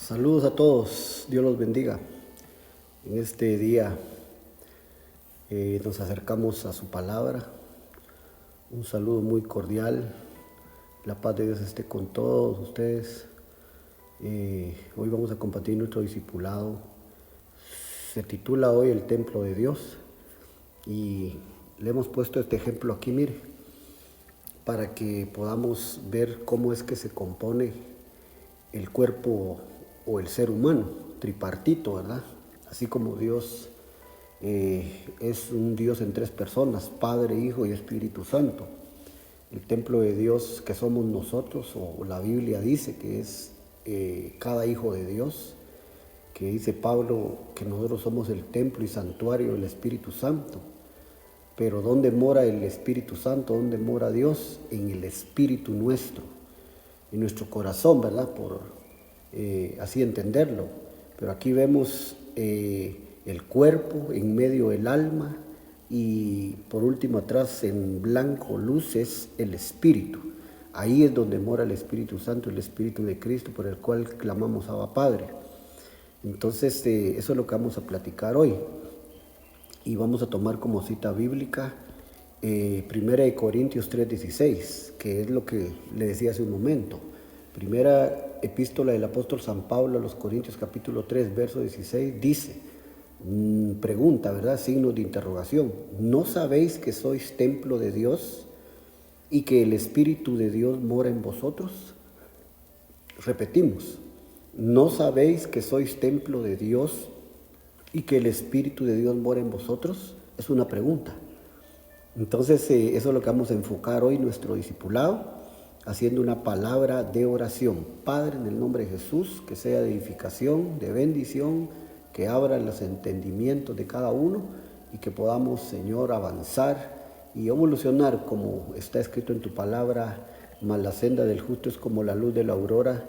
Saludos a todos, Dios los bendiga. En este día nos acercamos a su palabra. Un saludo muy cordial. La paz de Dios esté con todos ustedes. Hoy vamos a compartir nuestro discipulado. Se titula hoy El Templo de Dios. Y le hemos puesto este ejemplo aquí, mire, para que podamos ver cómo es que se compone el cuerpo o el ser humano, tripartito, ¿verdad? Así como Dios es un Dios en tres personas, Padre, Hijo y Espíritu Santo. El templo de Dios que somos nosotros, o la Biblia dice que es cada hijo de Dios, que dice Pablo que nosotros somos el templo y santuario del Espíritu Santo. Pero ¿dónde mora el Espíritu Santo? ¿Dónde mora Dios? En el Espíritu nuestro, en nuestro corazón, ¿verdad? Por así entenderlo. Pero aquí vemos el cuerpo, en medio el alma, y por último atrás en blanco luces el Espíritu. Ahí es donde mora el Espíritu Santo, el Espíritu de Cristo, por el cual clamamos Abba Padre. Entonces eso es lo que vamos a platicar hoy. Y vamos a tomar como cita bíblica 1 Corintios 3:16, que es lo que le decía hace un momento. Primera epístola del apóstol San Pablo a los Corintios capítulo 3, verso 16, dice, pregunta, ¿verdad? Signos de interrogación. ¿No sabéis que sois templo de Dios y que el Espíritu de Dios mora en vosotros? Repetimos, ¿no sabéis que sois templo de Dios y que el Espíritu de Dios mora en vosotros? Es una pregunta. Entonces eso es lo que vamos a enfocar hoy nuestro discipulado, haciendo una palabra de oración. Padre, en el nombre de Jesús, que sea de edificación, de bendición, que abra los entendimientos de cada uno y que podamos, Señor, avanzar y evolucionar como está escrito en tu palabra, mas la senda del justo es como la luz de la aurora,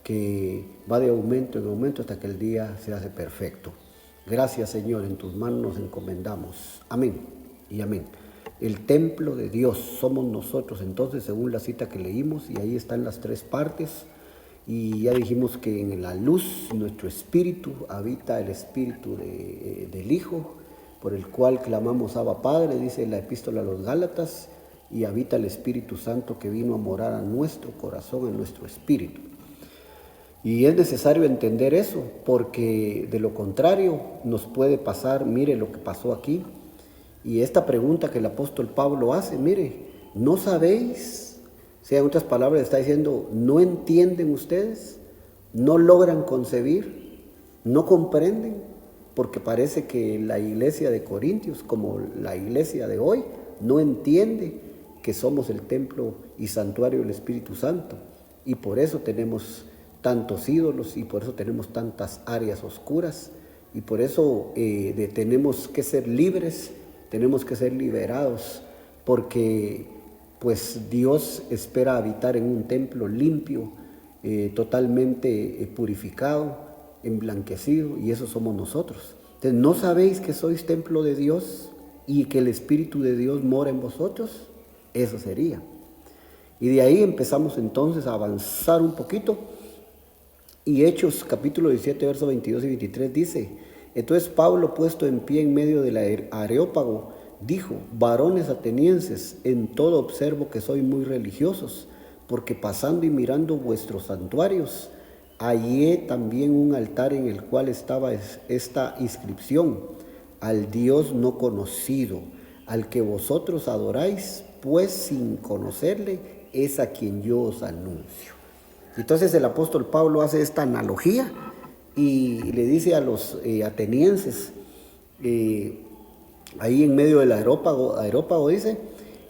que va de aumento en aumento hasta que el día se hace perfecto. Gracias, Señor, en tus manos nos encomendamos. Amén y amén. El templo de Dios somos nosotros, entonces, según la cita que leímos, y ahí están las tres partes. Y ya dijimos que en la luz, nuestro espíritu, habita el espíritu del Hijo, por el cual clamamos Abba Padre, dice la epístola a los Gálatas, y habita el Espíritu Santo que vino a morar a nuestro corazón, en nuestro espíritu. Y es necesario entender eso, porque de lo contrario nos puede pasar, mire lo que pasó aquí, y esta pregunta que el apóstol Pablo hace, mire, ¿no sabéis? O sea, en otras palabras está diciendo, ¿no entienden ustedes? ¿No logran concebir? ¿No comprenden? Porque parece que la iglesia de Corintios, como la iglesia de hoy, no entiende que somos el templo y santuario del Espíritu Santo. Y por eso tenemos tantos ídolos y por eso tenemos tantas áreas oscuras y por eso tenemos que ser libres, tenemos que ser liberados, porque pues Dios espera habitar en un templo limpio, totalmente purificado, emblanquecido, y eso somos nosotros. Entonces, ¿no sabéis que sois templo de Dios y que el Espíritu de Dios mora en vosotros? Eso sería. Y de ahí empezamos entonces a avanzar un poquito. Y Hechos capítulo 17, versos 22 y 23 dice, entonces Pablo, puesto en pie en medio del Areópago, dijo, varones atenienses, en todo observo que sois muy religiosos, porque pasando y mirando vuestros santuarios, hallé también un altar en el cual estaba esta inscripción, al Dios no conocido, al que vosotros adoráis, pues sin conocerle, es a quien yo os anuncio. Entonces el apóstol Pablo hace esta analogía y le dice a los atenienses, ahí en medio del aerópago dice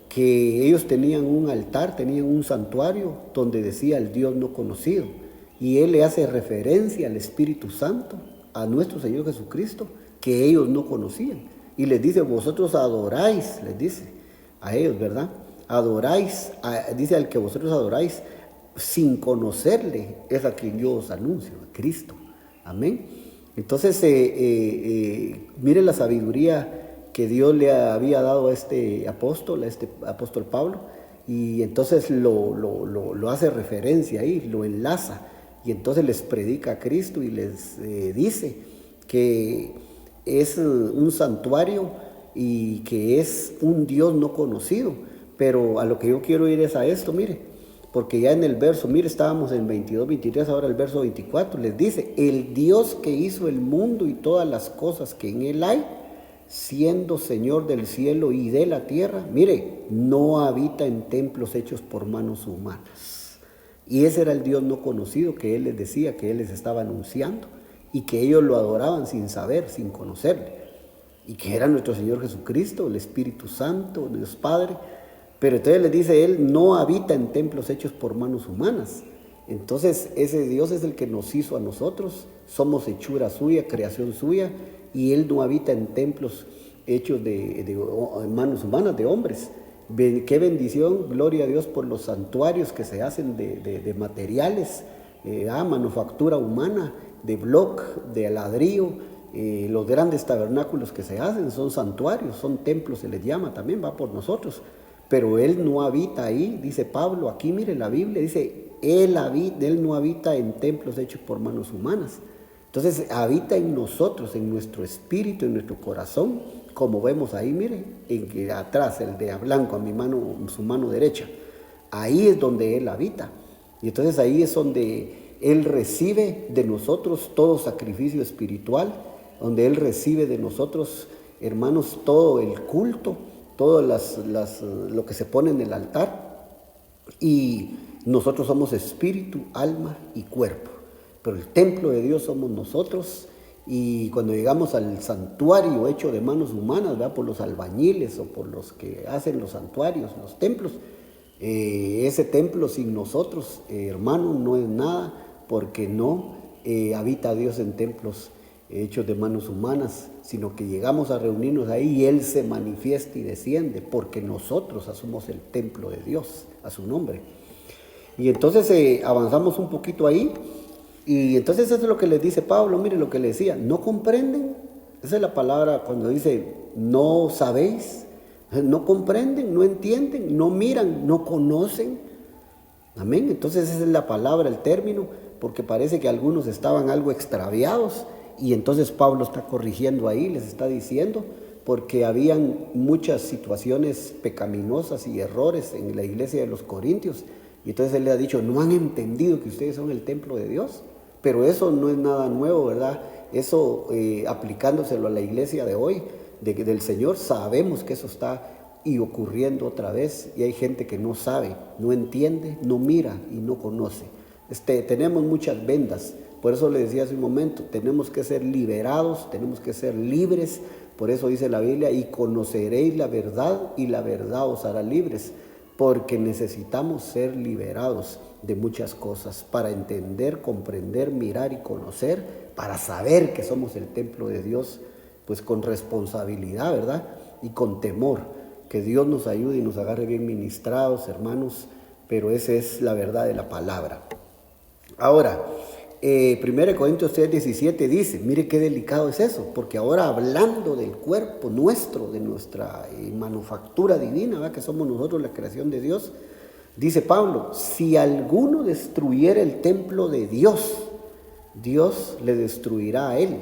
que ellos tenían un altar, tenían un santuario donde decía el Dios no conocido. Y él le hace referencia al Espíritu Santo, a nuestro Señor Jesucristo, que ellos no conocían. Y les dice, vosotros adoráis, les dice a ellos, ¿verdad? Adoráis, dice al que vosotros adoráis, sin conocerle, es a quien yo os anuncio, a Cristo. Amén. Entonces, mire la sabiduría que Dios le había dado a este apóstol Pablo, y entonces lo hace referencia ahí, lo enlaza, y entonces les predica a Cristo y les dice que es un santuario y que es un Dios no conocido. Pero a lo que yo quiero ir es a esto, mire, porque ya en el verso, mire, estábamos en 22, 23, ahora el verso 24, les dice, el Dios que hizo el mundo y todas las cosas que en él hay, siendo Señor del cielo y de la tierra, mire, no habita en templos hechos por manos humanas. Y ese era el Dios no conocido que él les decía, que él les estaba anunciando, y que ellos lo adoraban sin saber, sin conocerle, y que era nuestro Señor Jesucristo, el Espíritu Santo, Dios Padre. Pero entonces les dice, él no habita en templos hechos por manos humanas. Entonces ese Dios es el que nos hizo a nosotros, somos hechura suya, creación suya, y él no habita en templos hechos de manos humanas, de hombres. Qué bendición, gloria a Dios por los santuarios que se hacen de materiales, manufactura humana, de bloc, de ladrillo. Los grandes tabernáculos que se hacen son santuarios, son templos, se les llama también, va por nosotros. Pero él no habita ahí, dice Pablo, aquí mire la Biblia, dice, él no habita en templos hechos por manos humanas. Entonces habita en nosotros, en nuestro espíritu, en nuestro corazón, como vemos ahí, mire, en que atrás, el de blanco a mi mano, su mano derecha, ahí es donde él habita. Y entonces ahí es donde él recibe de nosotros todo sacrificio espiritual, donde él recibe de nosotros, hermanos, todo el culto, todo lo que se pone en el altar, y nosotros somos espíritu, alma y cuerpo, pero el templo de Dios somos nosotros. Y cuando llegamos al santuario hecho de manos humanas, ¿verdad?, por los albañiles o por los que hacen los santuarios, los templos, ese templo sin nosotros, hermano, no es nada, porque no habita Dios en templos hechos de manos humanas, sino que llegamos a reunirnos ahí y Él se manifiesta y desciende, porque nosotros somos el templo de Dios, a su nombre. Y entonces avanzamos un poquito ahí, y entonces eso es lo que les dice Pablo, mire lo que le decía, ¿no comprenden? Esa es la palabra cuando dice, no sabéis, no comprenden, no entienden, no miran, no conocen. Amén. Entonces esa es la palabra, el término, porque parece que algunos estaban algo extraviados. Y entonces Pablo está corrigiendo ahí, les está diciendo, porque habían muchas situaciones pecaminosas y errores en la iglesia de los Corintios. Y entonces él le ha dicho, no han entendido que ustedes son el templo de Dios. Pero eso no es nada nuevo, ¿verdad? Eso aplicándoselo a la iglesia de hoy, del Señor, sabemos que eso está y ocurriendo otra vez. Y hay gente que no sabe, no entiende, no mira y no conoce. Tenemos muchas vendas. Por eso le decía hace un momento, tenemos que ser liberados, tenemos que ser libres. Por eso dice la Biblia, y conoceréis la verdad y la verdad os hará libres. Porque necesitamos ser liberados de muchas cosas para entender, comprender, mirar y conocer, para saber que somos el templo de Dios, pues con responsabilidad, ¿verdad? Y con temor. Que Dios nos ayude y nos agarre bien ministrados, hermanos, pero esa es la verdad de la palabra. Ahora, 1 Corintios 3:17 dice, mire qué delicado es eso, porque ahora hablando del cuerpo nuestro, de nuestra manufactura divina, ¿verdad?, que somos nosotros la creación de Dios, dice Pablo, si alguno destruyera el templo de Dios, Dios le destruirá a él,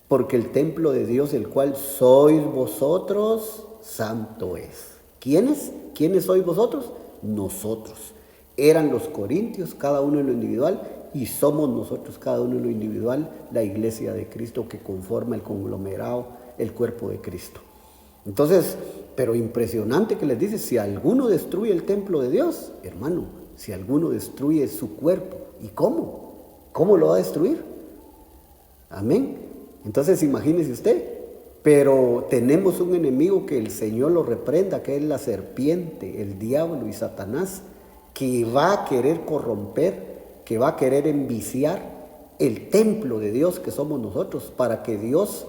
porque el templo de Dios, el cual sois vosotros, santo es. ¿Quiénes? ¿Quiénes sois vosotros? Nosotros. Eran los corintios, cada uno en lo individual, y somos nosotros, cada uno en lo individual, la iglesia de Cristo que conforma el conglomerado, el cuerpo de Cristo. Entonces, pero impresionante que les dice, si alguno destruye el templo de Dios, hermano, si alguno destruye su cuerpo, ¿y cómo? ¿Cómo lo va a destruir? Amén. Entonces imagínese usted, pero tenemos un enemigo que el Señor lo reprenda, que es la serpiente, el diablo y Satanás, que va a querer corromper, que va a querer enviciar el templo de Dios que somos nosotros, para que Dios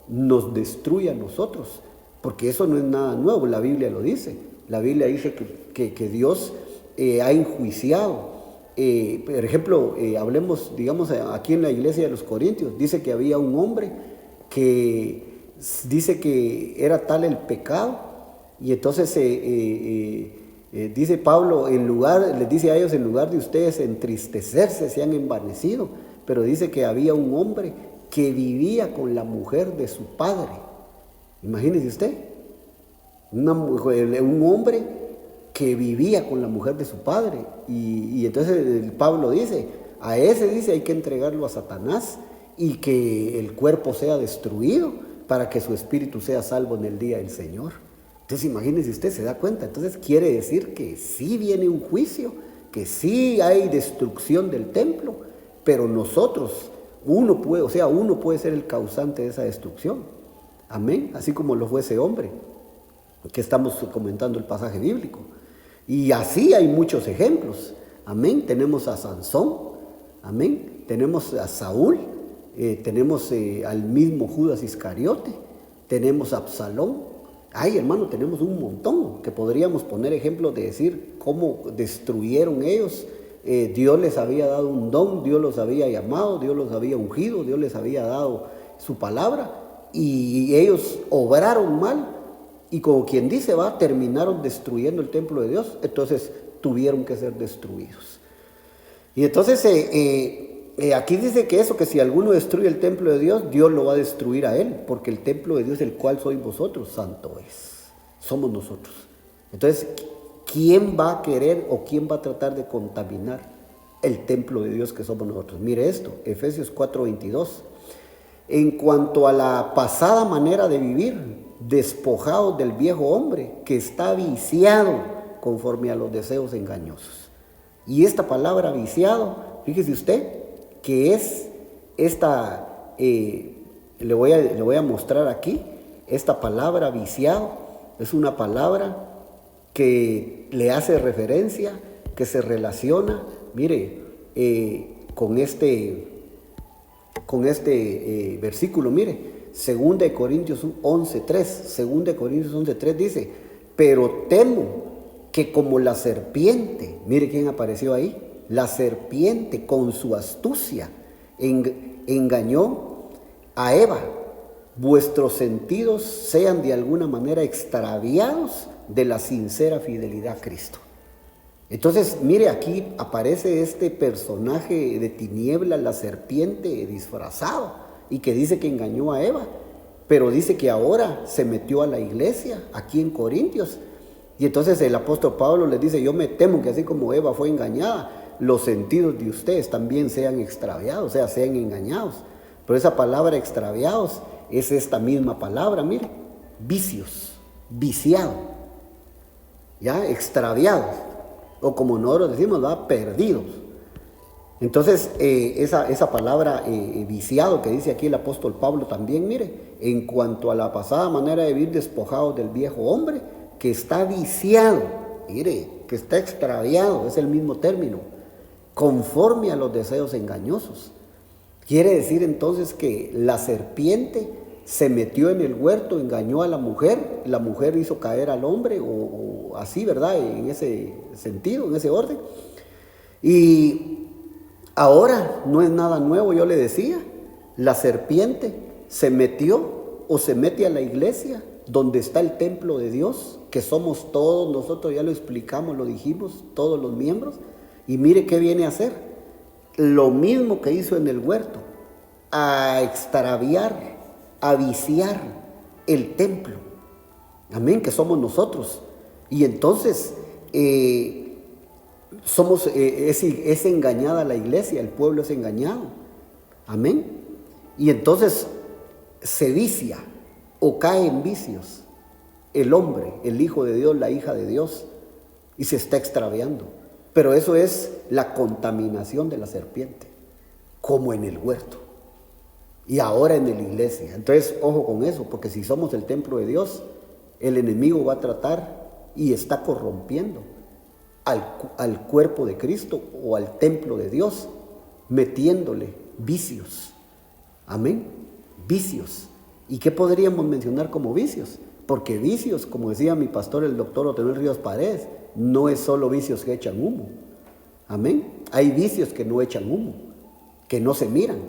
nos destruya a nosotros, porque eso no es nada nuevo, la Biblia lo dice. La Biblia dice que Dios ha enjuiciado. Por ejemplo, hablemos, digamos, aquí en la iglesia de los Corintios, dice que había un hombre que dice que era tal el pecado, y entonces Dice Pablo, les dice a ellos, en lugar de ustedes entristecerse, se han envanecido. Pero dice que había un hombre que vivía con la mujer de su padre. Imagínese usted, un hombre que vivía con la mujer de su padre. Y entonces Pablo dice, a ese dice hay que entregarlo a Satanás y que el cuerpo sea destruido para que su espíritu sea salvo en el día del Señor. Entonces imagínese usted, se da cuenta. Entonces quiere decir que sí viene un juicio, que sí hay destrucción del templo, pero nosotros, uno puede ser el causante de esa destrucción. Amén. Así como lo fue ese hombre que estamos comentando el pasaje bíblico. Y así hay muchos ejemplos. Amén. Tenemos a Sansón. Amén. Tenemos a Saúl. Tenemos al mismo Judas Iscariote. Tenemos a Absalón. Ay, hermano, tenemos un montón que podríamos poner ejemplos de decir cómo destruyeron ellos. Dios les había dado un don, Dios los había llamado, Dios los había ungido, Dios les había dado su palabra y ellos obraron mal y como quien dice terminaron destruyendo el templo de Dios, entonces tuvieron que ser destruidos. Y entonces aquí dice que si alguno destruye el templo de Dios, Dios lo va a destruir a él, porque el templo de Dios, el cual sois vosotros, santo es. Somos nosotros. Entonces, ¿quién va a querer o quién va a tratar de contaminar el templo de Dios que somos nosotros? Mire esto, Efesios 4:22. En cuanto a la pasada manera de vivir, despojados del viejo hombre que está viciado conforme a los deseos engañosos. Y esta palabra viciado, fíjese usted, que es esta, le voy a mostrar aquí, esta palabra viciado es una palabra que le hace referencia, que se relaciona, mire, con este versículo, mire, 2 Corintios 11:3 dice, pero temo que como la serpiente, mire quién apareció ahí, la serpiente con su astucia engañó a Eva, vuestros sentidos sean de alguna manera extraviados de la sincera fidelidad a Cristo. Entonces, mire, aquí aparece este personaje de tiniebla, la serpiente disfrazado, y que dice que engañó a Eva, pero dice que ahora se metió a la iglesia, aquí en Corintios. Y entonces el apóstol Pablo les dice, yo me temo que así como Eva fue engañada, los sentidos de ustedes también sean extraviados, o sea, sean engañados. Pero esa palabra extraviados es esta misma palabra, mire, vicios, viciado, ya, extraviados, o como nosotros decimos, perdidos. Entonces, esa palabra viciado que dice aquí el apóstol Pablo también, mire, en cuanto a la pasada manera de vivir despojados del viejo hombre, que está viciado, mire, que está extraviado, es el mismo término, conforme a los deseos engañosos. Quiere decir entonces que la serpiente se metió en el huerto, engañó a la mujer hizo caer al hombre, o así, ¿verdad? En ese sentido, en ese orden. Y ahora no es nada nuevo, yo le decía, la serpiente se metió o se mete a la iglesia donde está el templo de Dios, que somos todos nosotros, ya lo explicamos, lo dijimos, todos los miembros, y mire qué viene a hacer, lo mismo que hizo en el huerto, a extraviar, a viciar el templo, amén, que somos nosotros. Y entonces es engañada la iglesia, el pueblo es engañado, amén. Y entonces se vicia o cae en vicios el hombre, el hijo de Dios, la hija de Dios, y se está extraviando. Pero eso es la contaminación de la serpiente, como en el huerto y ahora en la iglesia. Entonces, ojo con eso, porque si somos el templo de Dios, el enemigo va a tratar y está corrompiendo al cuerpo de Cristo o al templo de Dios, metiéndole vicios. Amén. Vicios. ¿Y qué podríamos mencionar como vicios? Porque vicios, como decía mi pastor, el doctor Otenel Ríos Paredes, no es solo vicios que echan humo. Amén. Hay vicios que no echan humo, que no se miran.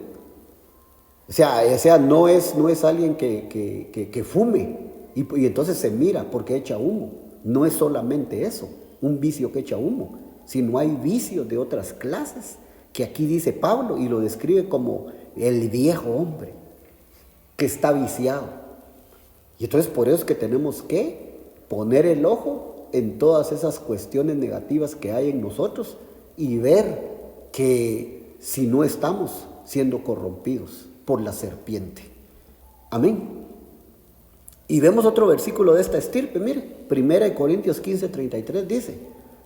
O sea, no es alguien que fume y entonces se mira porque echa humo. No es solamente eso. un vicio que echa humo, sino hay vicios de otras clases, que aquí dice Pablo y lo describe como el viejo hombre, que está viciado. Y entonces por eso es que tenemos que poner el ojo en todas esas cuestiones negativas que hay en nosotros y ver que si no estamos siendo corrompidos por la serpiente. Amén. Y vemos otro versículo de esta estirpe, mire, 1 Corintios 15:33 dice: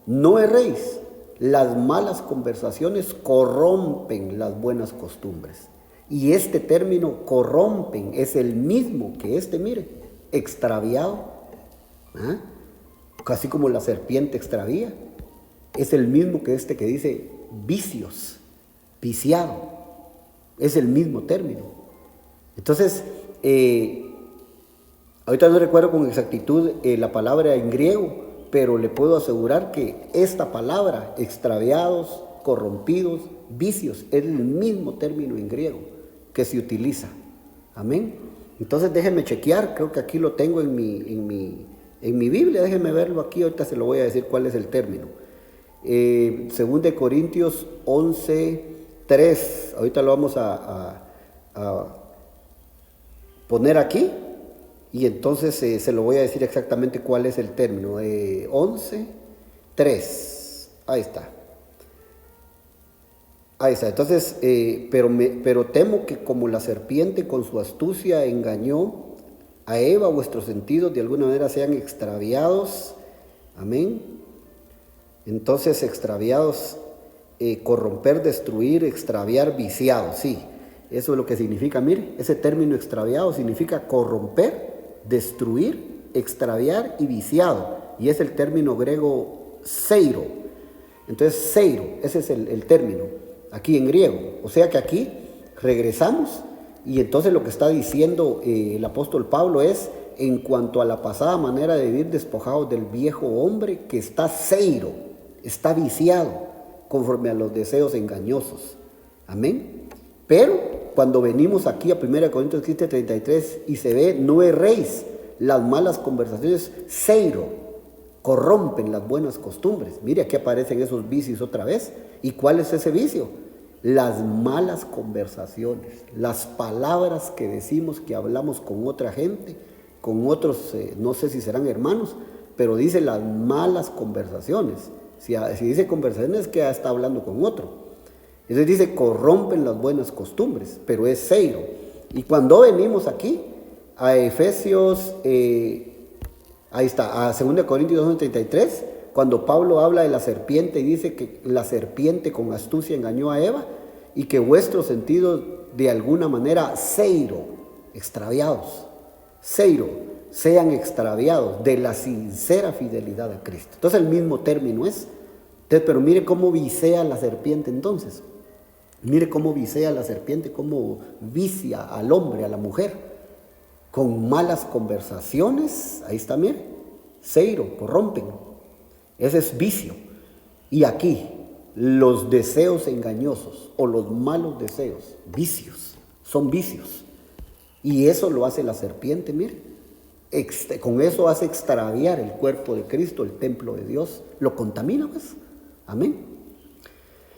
no erréis, las malas conversaciones corrompen las buenas costumbres. Y este término corrompen es el mismo que mire, extraviado, casi como la serpiente extravía, es el mismo que que dice vicios, viciado, es el mismo término. Entonces, ahorita no recuerdo con exactitud la palabra en griego, pero le puedo asegurar que esta palabra, extraviados, corrompidos, vicios, es el mismo término en griego que se utiliza. Amén. Entonces déjenme chequear, creo que aquí lo tengo en mi Biblia, déjenme verlo aquí, ahorita se lo voy a decir cuál es el término. 2 Corintios 11:3, ahorita lo vamos a poner aquí. Y entonces se lo voy a decir exactamente cuál es el término. 11:3. Ahí está. Ahí está. Entonces, pero temo que como la serpiente con su astucia engañó a Eva, vuestros sentidos de alguna manera sean extraviados. Amén. Entonces, extraviados, corromper, destruir, extraviar, viciados. Sí, eso es lo que significa. Mire, ese término extraviado significa corromper, destruir, extraviar y viciado, y es el término griego seiro. Entonces seiro, ese es el término aquí en griego. O sea que aquí regresamos y entonces lo que está diciendo el apóstol Pablo es en cuanto a la pasada manera de vivir despojados del viejo hombre que está seiro, está viciado conforme a los deseos engañosos. Amén. Pero cuando venimos aquí a 1 Corintios 15:33 y se ve, no erréis, las malas conversaciones, seiro, corrompen las buenas costumbres. Mire, aquí aparecen esos vicios otra vez. ¿Y cuál es ese vicio? Las malas conversaciones, las palabras que decimos, que hablamos con otra gente, con otros, no sé si serán hermanos, pero dice las malas conversaciones. Si dice conversaciones, que está hablando con otro. Entonces dice, corrompen las buenas costumbres, pero es seiro. Y cuando venimos aquí a Efesios, ahí está, a 2 Corintios 2:33, cuando Pablo habla de la serpiente y dice que la serpiente con astucia engañó a Eva y que vuestros sentidos de alguna manera seiro, extraviados, seiro, sean extraviados de la sincera fidelidad a Cristo. Entonces el mismo término es. Entonces, pero mire cómo vicea la serpiente entonces. Mire cómo vicea la serpiente, cómo vicia al hombre, a la mujer, con malas conversaciones. Ahí está, mire, seiro, corrompen. Ese es vicio. Y aquí, los deseos engañosos o los malos deseos, vicios, son vicios. Y eso lo hace la serpiente, mire. Con eso hace extraviar el cuerpo de Cristo, el templo de Dios. Lo contamina, pues. Amén.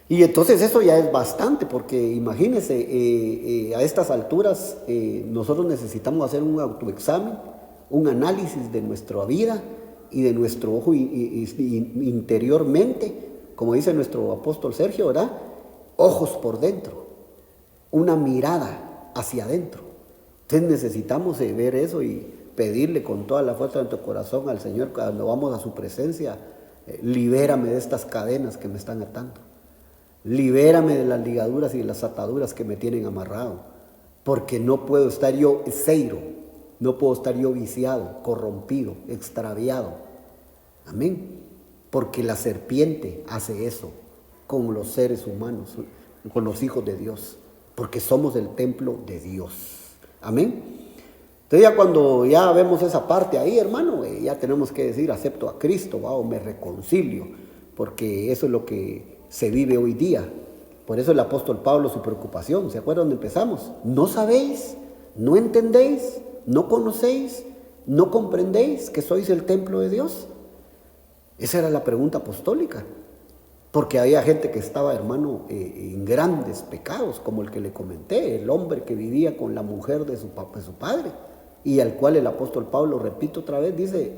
Y entonces eso ya es bastante, porque imagínense, a estas alturas nosotros necesitamos hacer un autoexamen, un análisis de nuestra vida y de nuestro ojo interiormente, como dice nuestro apóstol Sergio, ¿verdad? Ojos por dentro, una mirada hacia adentro. Entonces necesitamos ver eso y pedirle con toda la fuerza de nuestro corazón al Señor cuando vamos a su presencia: libérame de estas cadenas que me están atando. Libérame de las ligaduras y de las ataduras que me tienen amarrado. Porque no puedo estar yo seiro, no puedo estar yo viciado, corrompido, extraviado. Amén. Porque la serpiente hace eso con los seres humanos, con los hijos de Dios. Porque somos el templo de Dios. Amén. Entonces ya cuando ya vemos esa parte ahí, hermano, ya tenemos que decir, acepto a Cristo, o me reconcilio, porque eso es lo que se vive hoy día. Por eso el apóstol Pablo, su preocupación, ¿se acuerdan donde empezamos? No sabéis, no entendéis, no conocéis, no comprendéis que sois el templo de Dios. Esa era la pregunta apostólica. Porque había gente que estaba, hermano, en grandes pecados, como el que le comenté, el hombre que vivía con la mujer de su padre, y al cual el apóstol Pablo, repito otra vez, dice,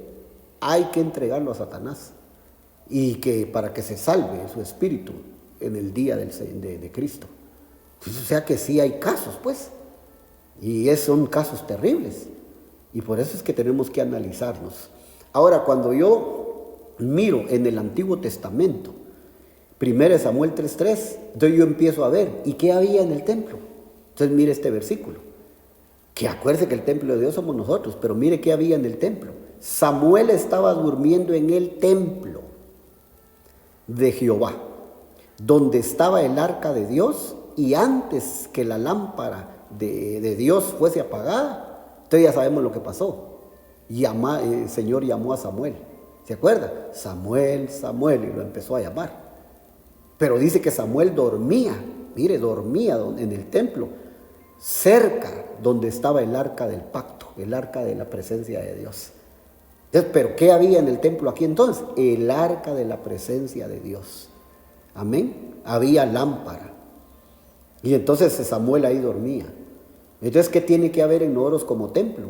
hay que entregarlo a Satanás, y que para que se salve su espíritu en el día de Cristo. Entonces, o sea que sí hay casos, pues, y son casos terribles, y por eso es que tenemos que analizarnos. Ahora, cuando yo miro en el Antiguo Testamento, 1 Samuel 3:3, entonces yo empiezo a ver, ¿y qué había en el templo? Entonces mire este versículo, que acuérdese que el templo de Dios somos nosotros, pero mire qué había en el templo. Samuel estaba durmiendo en el templo de Jehová, donde estaba el arca de Dios, y antes que la lámpara de Dios fuese apagada, entonces ya sabemos lo que pasó. El Señor llamó a Samuel, ¿se acuerda? Samuel, Samuel, y lo empezó a llamar. Pero dice que Samuel dormía, mire, dormía en el templo, cerca donde estaba el arca del pacto, el arca de la presencia de Dios. Entonces, ¿pero qué había en el templo aquí entonces? El arca de la presencia de Dios. Amén. Había lámpara. Y entonces Samuel ahí dormía. Entonces, ¿qué tiene que haber en nosotros como templo?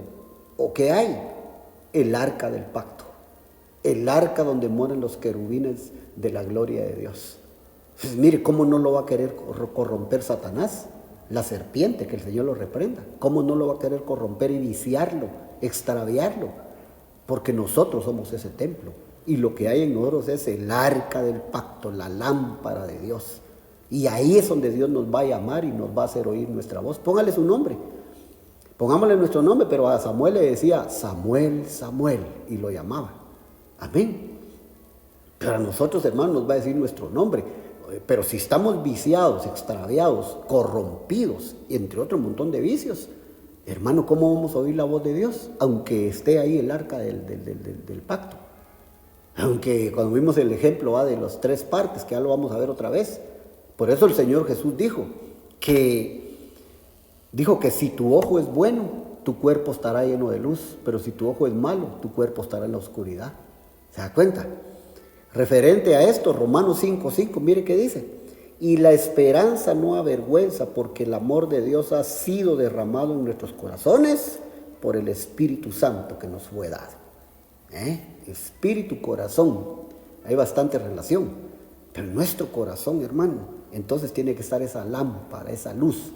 ¿O qué hay? El arca del pacto. El arca donde moran los querubines de la gloria de Dios. Pues mire, ¿cómo no lo va a querer corromper Satanás? La serpiente, que el Señor lo reprenda. ¿Cómo no lo va a querer corromper y viciarlo, extraviarlo? Porque nosotros somos ese templo. Y lo que hay en nosotros es el arca del pacto, la lámpara de Dios. Y ahí es donde Dios nos va a llamar y nos va a hacer oír nuestra voz. Póngale su nombre. Pongámosle nuestro nombre, pero a Samuel le decía, Samuel, Samuel, y lo llamaba. Amén. Pero a nosotros, hermanos, nos va a decir nuestro nombre. Pero si estamos viciados, extraviados, corrompidos, entre otro montón de vicios, hermano, ¿cómo vamos a oír la voz de Dios? Aunque esté ahí el arca del pacto. Aunque cuando vimos el ejemplo de las 3 partes, que ya lo vamos a ver otra vez. Por eso el Señor Jesús dijo que si tu ojo es bueno, tu cuerpo estará lleno de luz, pero si tu ojo es malo, tu cuerpo estará en la oscuridad. ¿Se da cuenta? Referente a esto, Romanos 5:5, mire qué dice. Y la esperanza no avergüenza, porque el amor de Dios ha sido derramado en nuestros corazones por el Espíritu Santo que nos fue dado. Espíritu, corazón, hay bastante relación. Pero en nuestro corazón, hermano, entonces tiene que estar esa lámpara, esa luz.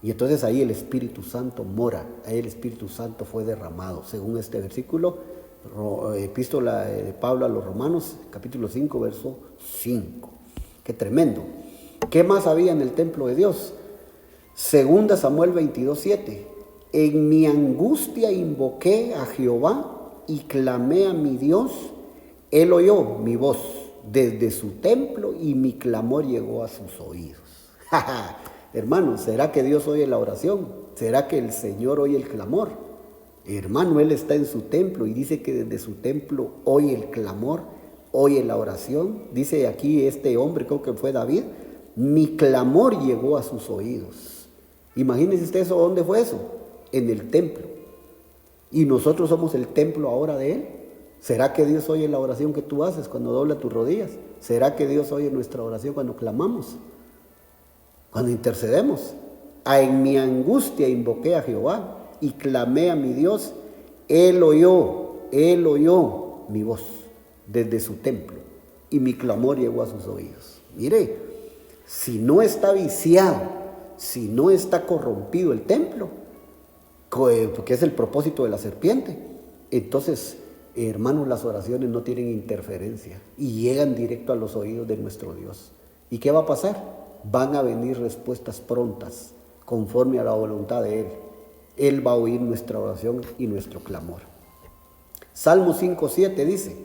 Y entonces ahí el Espíritu Santo mora, ahí el Espíritu Santo fue derramado, según este versículo, epístola de Pablo a los Romanos, capítulo 5, verso 5. Qué tremendo. ¿Qué más había en el templo de Dios? Segunda Samuel 22:7. En mi angustia invoqué a Jehová y clamé a mi Dios. Él oyó mi voz desde su templo y mi clamor llegó a sus oídos. Hermano, ¿será que Dios oye la oración? ¿Será que el Señor oye el clamor? Hermano, Él está en su templo y dice que desde su templo oye el clamor, oye la oración. Dice aquí este hombre, creo que fue David, mi clamor llegó a sus oídos. Imagínese usted eso, ¿dónde fue eso? En el templo. Y nosotros somos el templo ahora de Él. ¿Será que Dios oye la oración que tú haces cuando doblas tus rodillas? ¿Será que Dios oye nuestra oración cuando clamamos? Cuando intercedemos. En mi angustia invoqué a Jehová y clamé a mi Dios. Él oyó mi voz desde su templo y mi clamor llegó a sus oídos. Mire, si no está viciado, si no está corrompido el templo, porque es el propósito de la serpiente, entonces, hermanos, las oraciones no tienen interferencia y llegan directo a los oídos de nuestro Dios. ¿Y qué va a pasar? Van a venir respuestas prontas, conforme a la voluntad de Él. Él va a oír nuestra oración y nuestro clamor. Salmo 5:7 dice,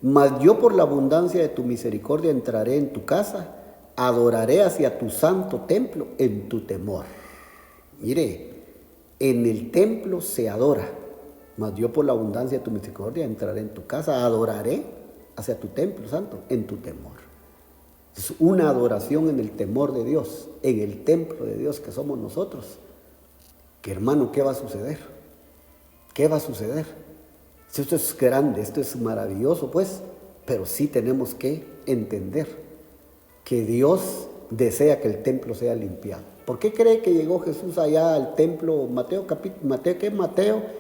mas yo por la abundancia de tu misericordia entraré en tu casa, adoraré hacia tu santo templo en tu temor. Mire, en el templo se adora, mas yo por la abundancia de tu misericordia entraré en tu casa, adoraré hacia tu templo santo en tu temor. Es una adoración en el temor de Dios, en el templo de Dios que somos nosotros. Que hermano, ¿qué va a suceder? ¿Qué va a suceder? Si esto es grande, esto es maravilloso, pues, pero sí tenemos que entender que Dios desea que el templo sea limpiado. ¿Por qué cree que llegó Jesús allá al templo? Mateo,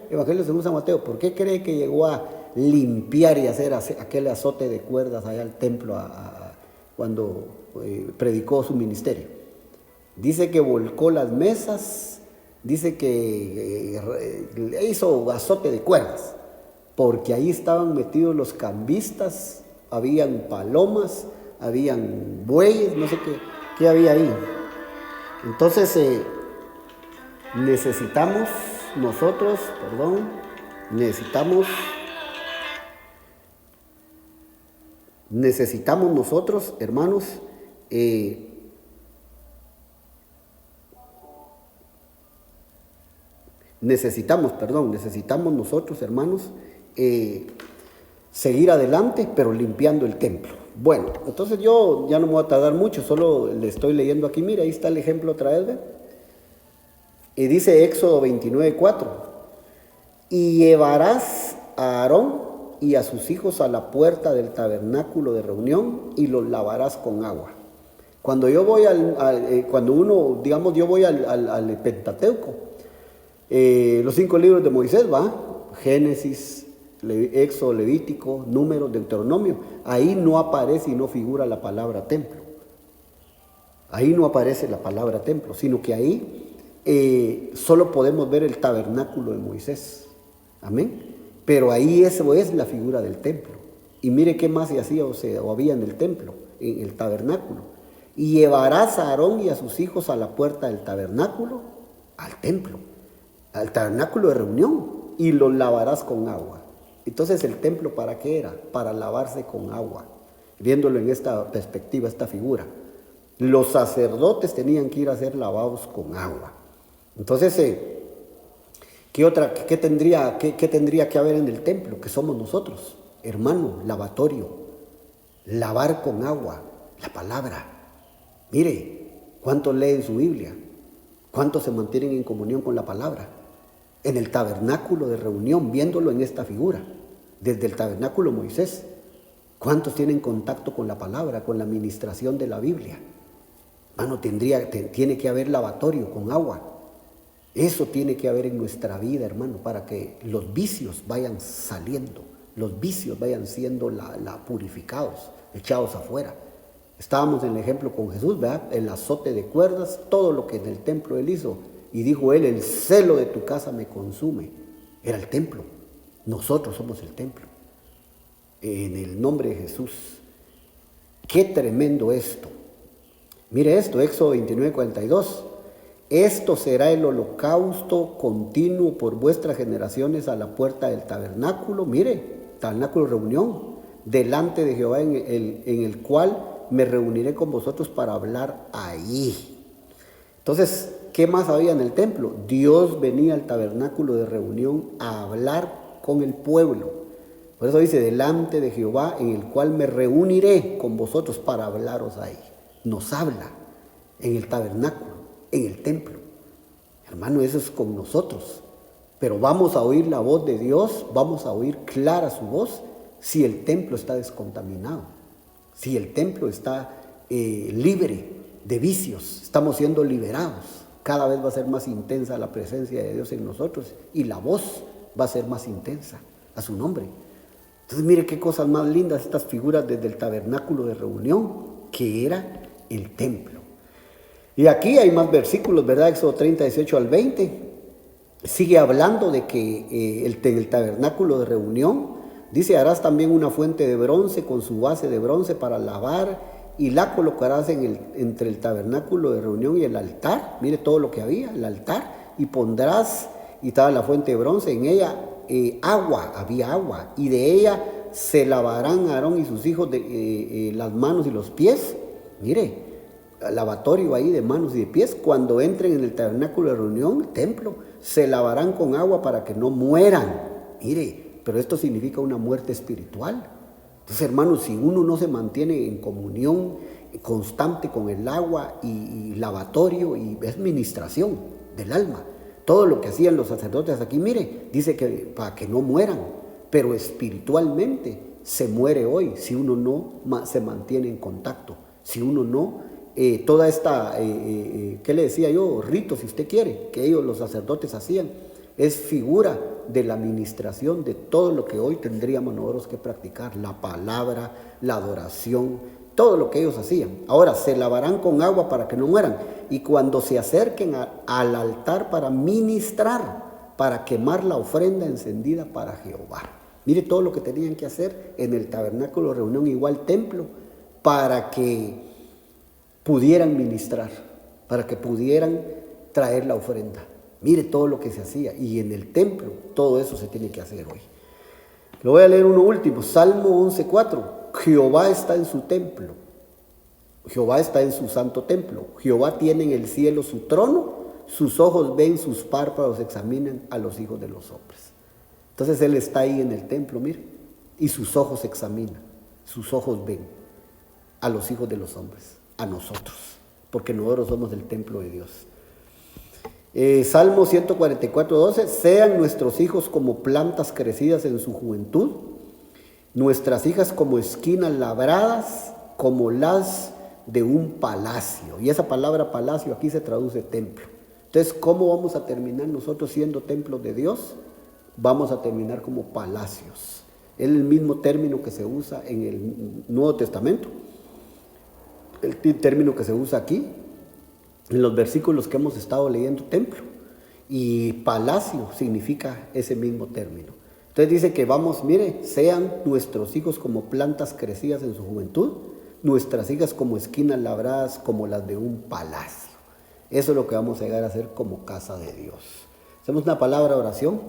Evangelio según San Mateo. ¿Por qué cree que llegó a limpiar y hacer aquel azote de cuerdas allá al templo cuando predicó su ministerio? Dice que volcó las mesas, dice que hizo azote de cuerdas, porque ahí estaban metidos los cambistas, habían palomas, habían bueyes, no sé qué había ahí. Entonces necesitamos nosotros, hermanos, necesitamos nosotros, hermanos, seguir adelante, pero limpiando el templo. Bueno, entonces yo ya no me voy a tardar mucho, solo le estoy leyendo aquí. Mira, ahí está el ejemplo otra vez, ¿ve? Y dice Éxodo 29:4: y llevarás a Aarón y a sus hijos a la puerta del tabernáculo de reunión y los lavarás con agua. Cuando yo voy yo voy al Pentateuco, los 5 libros de Moisés, ¿va? Génesis, Éxodo, Levítico, Números, Deuteronomio. Ahí no aparece y no figura la palabra templo. Ahí no aparece la palabra templo, sino que ahí solo podemos ver el tabernáculo de Moisés. Amén. Pero ahí eso es la figura del templo. Y mire qué más se hacía o había en el templo, en el tabernáculo. Y llevarás a Aarón y a sus hijos a la puerta del tabernáculo, al templo, al tabernáculo de reunión, y los lavarás con agua. Entonces, ¿el templo para qué era? Para lavarse con agua. Viéndolo en esta perspectiva, esta figura. Los sacerdotes tenían que ir a ser lavados con agua. Entonces, ¿qué tendría que haber en el templo? Que somos nosotros, hermano, lavatorio, lavar con agua, la palabra. Mire, ¿cuántos leen su Biblia? ¿Cuántos se mantienen en comunión con la palabra? En el tabernáculo de reunión, viéndolo en esta figura, desde el tabernáculo Moisés. ¿Cuántos tienen contacto con la palabra, con la administración de la Biblia? Hermano, tiene que haber lavatorio con agua. Eso tiene que haber en nuestra vida, hermano, para que los vicios vayan saliendo, los vicios vayan siendo purificados, echados afuera. Estábamos en el ejemplo con Jesús, ¿verdad? El azote de cuerdas, todo lo que en el templo él hizo. Y dijo él: el celo de tu casa me consume. Era el templo. Nosotros somos el templo. En el nombre de Jesús. Qué tremendo esto. Mire esto, Éxodo 29:42. Esto será el holocausto continuo por vuestras generaciones a la puerta del tabernáculo. Mire, tabernáculo de reunión, delante de Jehová, en el cual me reuniré con vosotros para hablar ahí. Entonces, ¿qué más había en el templo? Dios venía al tabernáculo de reunión a hablar con el pueblo. Por eso dice: delante de Jehová, en el cual me reuniré con vosotros para hablaros ahí. Nos habla en el tabernáculo, en el templo. Hermano, eso es con nosotros. Pero vamos a oír la voz de Dios, vamos a oír clara su voz, si el templo está descontaminado, si el templo está libre de vicios, estamos siendo liberados. Cada vez va a ser más intensa la presencia de Dios en nosotros y la voz va a ser más intensa a su nombre. Entonces, mire qué cosas más lindas estas figuras desde el tabernáculo de reunión, que era el templo. Y aquí hay más versículos, ¿verdad? Éxodo 30, 18 al 20. Sigue hablando de que en el tabernáculo de reunión, dice: harás también una fuente de bronce con su base de bronce para lavar, y la colocarás entre el tabernáculo de reunión y el altar. Mire todo lo que había, el altar. Y pondrás, y estaba la fuente de bronce, en ella había agua. Y de ella se lavarán Aarón y sus hijos las manos y los pies. Mire, lavatorio ahí de manos y de pies. Cuando entren en el tabernáculo de reunión, templo, se lavarán con agua para que no mueran. Mire, pero esto significa una muerte espiritual. Entonces, hermanos, si uno no se mantiene en comunión constante con el agua y lavatorio, y es ministración del alma, todo lo que hacían los sacerdotes aquí, mire, dice que para que no mueran, pero espiritualmente se muere hoy si uno no se mantiene en contacto, si uno no, toda esta, ¿qué le decía yo? Ritos, si usted quiere, que ellos los sacerdotes hacían, es figura de la administración de todo lo que hoy tendríamos nosotros que practicar, la palabra, la adoración, todo lo que ellos hacían. Ahora, se lavarán con agua para que no mueran, y cuando se acerquen al altar para ministrar, para quemar la ofrenda encendida para Jehová. Mire todo lo que tenían que hacer en el tabernáculo de reunión, igual templo, para que pudieran ministrar, para que pudieran traer la ofrenda. Mire todo lo que se hacía, y en el templo todo eso se tiene que hacer hoy. Lo voy a leer uno último, Salmo 11:4. Jehová está en su templo, Jehová está en su santo templo, Jehová tiene en el cielo su trono, sus ojos ven, sus párpados examinan a los hijos de los hombres. Entonces Él está ahí en el templo, mire, y sus ojos examinan, sus ojos ven a los hijos de los hombres, a nosotros, porque nosotros somos el templo de Dios. Salmo 144:12, sean nuestros hijos como plantas crecidas en su juventud, nuestras hijas como esquinas labradas, como las de un palacio. Y esa palabra palacio aquí se traduce templo. Entonces, ¿cómo vamos a terminar nosotros siendo templos de Dios? Vamos a terminar como palacios. Es el mismo término que se usa en el Nuevo Testamento, el término que se usa aquí, en los versículos que hemos estado leyendo, templo. Y palacio significa ese mismo término. Entonces dice que vamos, mire, sean nuestros hijos como plantas crecidas en su juventud, nuestras hijas como esquinas labradas, como las de un palacio. Eso es lo que vamos a llegar a hacer como casa de Dios. Hacemos una palabra de oración.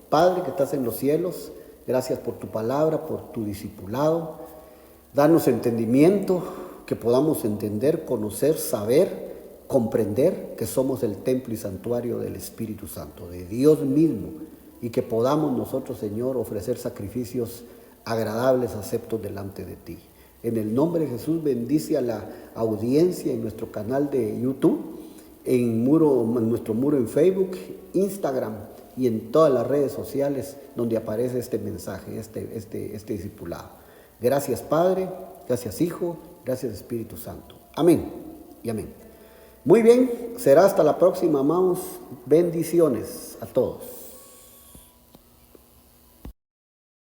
Padre que estás en los cielos, gracias por tu palabra, por tu discipulado. Danos entendimiento, que podamos entender, conocer, saber, comprender que somos el templo y santuario del Espíritu Santo, de Dios mismo, y que podamos nosotros, Señor, ofrecer sacrificios agradables, aceptos delante de ti. En el nombre de Jesús, bendice a la audiencia en nuestro canal de YouTube, en nuestro muro en Facebook, Instagram y en todas las redes sociales donde aparece este mensaje, este discipulado. Gracias, Padre, gracias, Hijo, gracias, Espíritu Santo. Amén y amén. Muy bien, será hasta la próxima, amados. Bendiciones a todos.